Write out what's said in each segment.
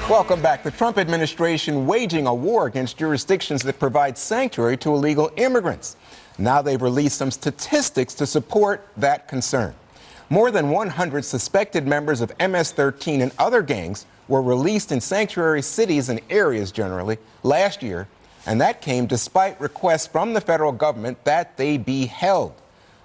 Welcome back. The Trump administration waging a war against jurisdictions that provide sanctuary to illegal immigrants. Now they've released some statistics to support that concern. More than 100 suspected members of MS-13 and other gangs were released in sanctuary cities and areas generally last year, and that came despite requests from the federal government that they be held.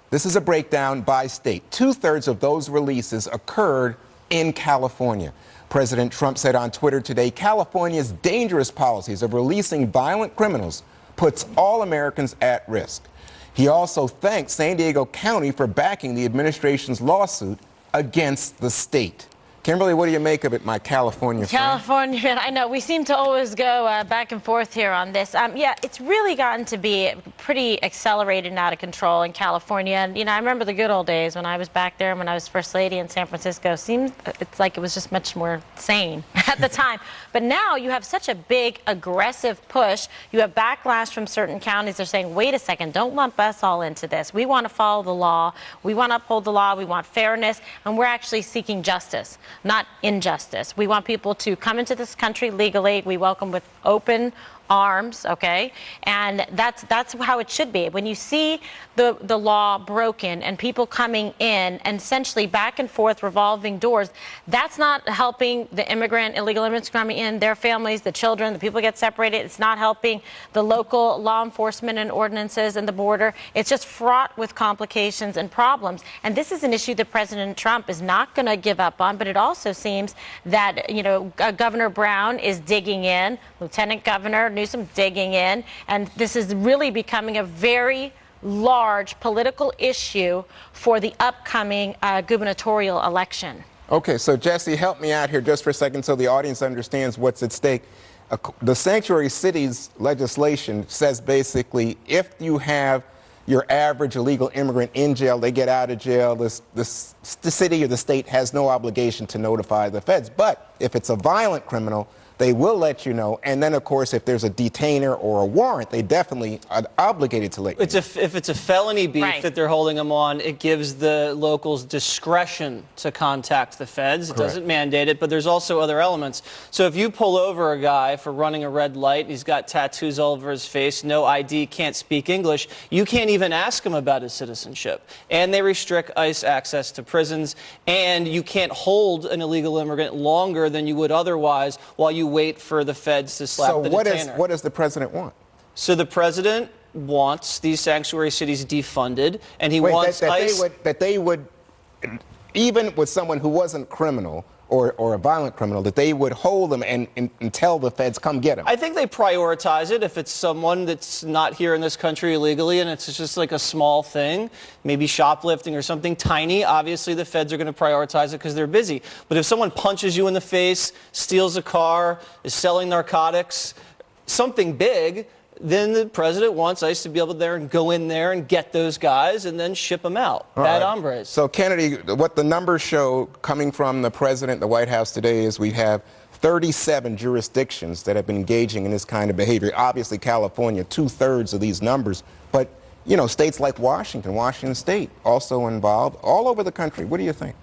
This is a breakdown by state. Two-thirds of those releases occurred in California. President Trump said on Twitter today, California's dangerous policies of releasing violent criminals puts all Americans at risk. He also thanked San Diego County for backing the administration's lawsuit against the state. Kimberly, what do you make of it, my California friend? California, I know. We seem to always go back and forth here on this. Yeah, it's really gotten to be pretty accelerated and out of control in California. And, I remember the good old days when I was back there, when I was First Lady in San Francisco. It's like it was just much more sane at the time. But now you have such a big, aggressive push. You have backlash from certain counties. They're saying, wait a second, don't lump us all into this. We want to follow the law. We want to uphold the law. We want fairness. And we're actually seeking justice, not injustice. We want people to come into this country legally. We welcome with open arms, okay? And that's how it should be. When you see the law broken and people coming in and essentially back and forth revolving doors, that's not helping the illegal immigrants coming in, their families, the children, the people get separated. It's not helping the local law enforcement and ordinances and the border. It's just fraught with complications and problems. And this is an issue that President Trump is not going to give up on, but it also seems that, Governor Brown is digging in, Lieutenant Governor Newsom digging in, and this is really becoming a very large political issue for the upcoming gubernatorial election. Okay, so Jesse, help me out here just for a second so the audience understands what's at stake. The sanctuary cities legislation says basically if you have your average illegal immigrant in jail, they get out of jail, the city or the state has no obligation to notify the feds. But if it's a violent criminal, they will let you know. And then, of course, if there's a detainer or a warrant, they definitely are obligated to let you know. If it's a felony beef Right. that they're holding them on, it gives the locals discretion to contact the feds. It doesn't mandate it, but there's also other elements. So if you pull over a guy for running a red light, he's got tattoos all over his face, no ID, can't speak English, you can't even ask him about his citizenship. And they restrict ICE access to prisons, and you can't hold an illegal immigrant longer than you would otherwise while you wait for the feds to slap the detainer. So what does the president want? So the president wants these sanctuary cities defunded, and he wants ICE... that they would, even with someone who wasn't criminal or a violent criminal, that they would hold them and tell the feds, come get them. I think they prioritize it if it's someone that's not here in this country illegally and it's just like a small thing, maybe shoplifting or something tiny. Obviously, the feds are going to prioritize it because they're busy. But if someone punches you in the face, steals a car, is selling narcotics, something big, then the president wants ICE to be able to go in there and get those guys and then ship them out. Bad hombres. So, Kennedy, what the numbers show coming from the president, the White House today, is we have 37 jurisdictions that have been engaging in this kind of behavior. Obviously, California, two-thirds of these numbers. But, states like Washington State also involved, all over the country. What do you think?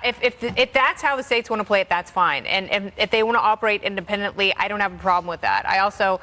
If that's how the states want to play it, that's fine. And if they want to operate independently, I don't have a problem with that. I also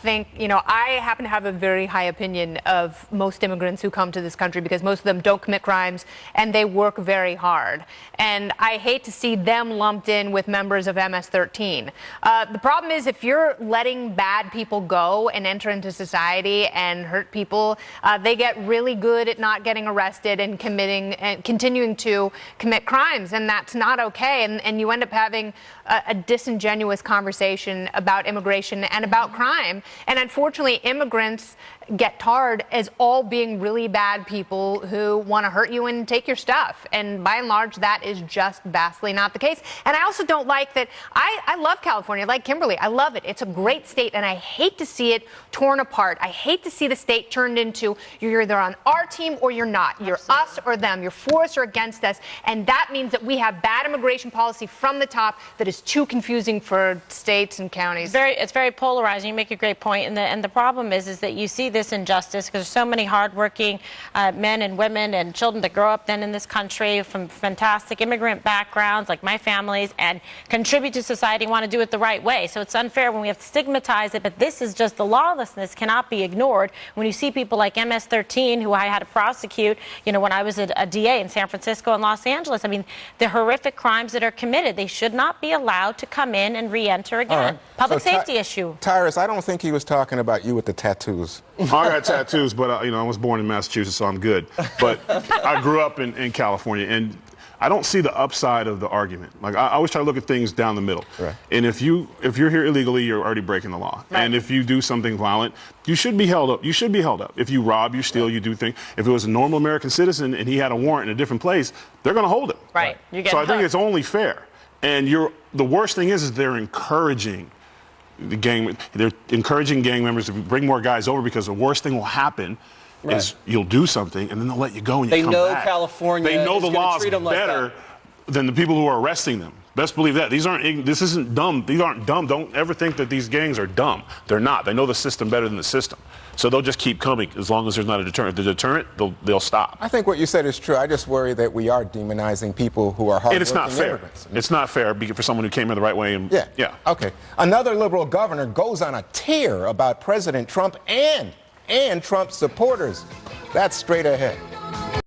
think, I happen to have a very high opinion of most immigrants who come to this country because most of them don't commit crimes and they work very hard. And I hate to see them lumped in with members of MS-13. The problem is if you're letting bad people go and enter into society and hurt people, they get really good at not getting arrested and continuing to commit crimes, and that's not okay. And you end up having a disingenuous conversation about immigration and about crime. And unfortunately, immigrants get tarred as all being really bad people who want to hurt you and take your stuff. And by and large, that is just vastly not the case. And I also don't like that. I love California, like Kimberly. I love it. It's a great state, and I hate to see it torn apart. I hate to see the state turned into you're either on our team or you're not. You're us or them. You're for us or against us. And that means that we have bad immigration policy from the top that is too confusing for states and counties. It's very polarizing. You make a great point, and the problem is that you see this injustice because there's so many hardworking men and women and children that grow up then in this country from fantastic immigrant backgrounds, like my family's, and contribute to society and want to do it the right way. So it's unfair when we have to stigmatize it, but this is just the lawlessness cannot be ignored when you see people like MS-13, who I had to prosecute, when I was a DA in San Francisco and Los Angeles. I mean, the horrific crimes that are committed, they should not be allowed to come in and re-enter again. Right. Public So, safety issue. Tyrus, I don't think he was talking about you with the tattoos. I got tattoos, but I was born in Massachusetts, so I'm good. But I grew up in California, and I don't see the upside of the argument. Like, I always try to look at things down the middle. Right. And if you're here illegally, you're already breaking the law. Right. And if you do something violent, you should be held up. You should be held up. If you rob, you steal, you do things. If it was a normal American citizen and he had a warrant in a different place, they're going to hold him. Right. You get So I think hooked. it's only fair. And the worst thing is they're encouraging they're encouraging gang members to bring more guys over, because the worst thing will happen is you'll do something and then they'll let you go and you come back. They know California They know is the gonna laws treat 'em like better than the people who are arresting them. Best believe that. This isn't dumb. These aren't dumb. Don't ever think that these gangs are dumb. They're not. They know the system better than the system. So they'll just keep coming as long as there's not a deterrent. If there's a deterrent, they'll stop. I think what you said is true. I just worry that we are demonizing people who are hardworking And it's not fair. immigrants. It's not fair for someone who came here the right way. And, Yeah. Okay. Another liberal governor goes on a tear about President Trump and Trump supporters. That's straight ahead.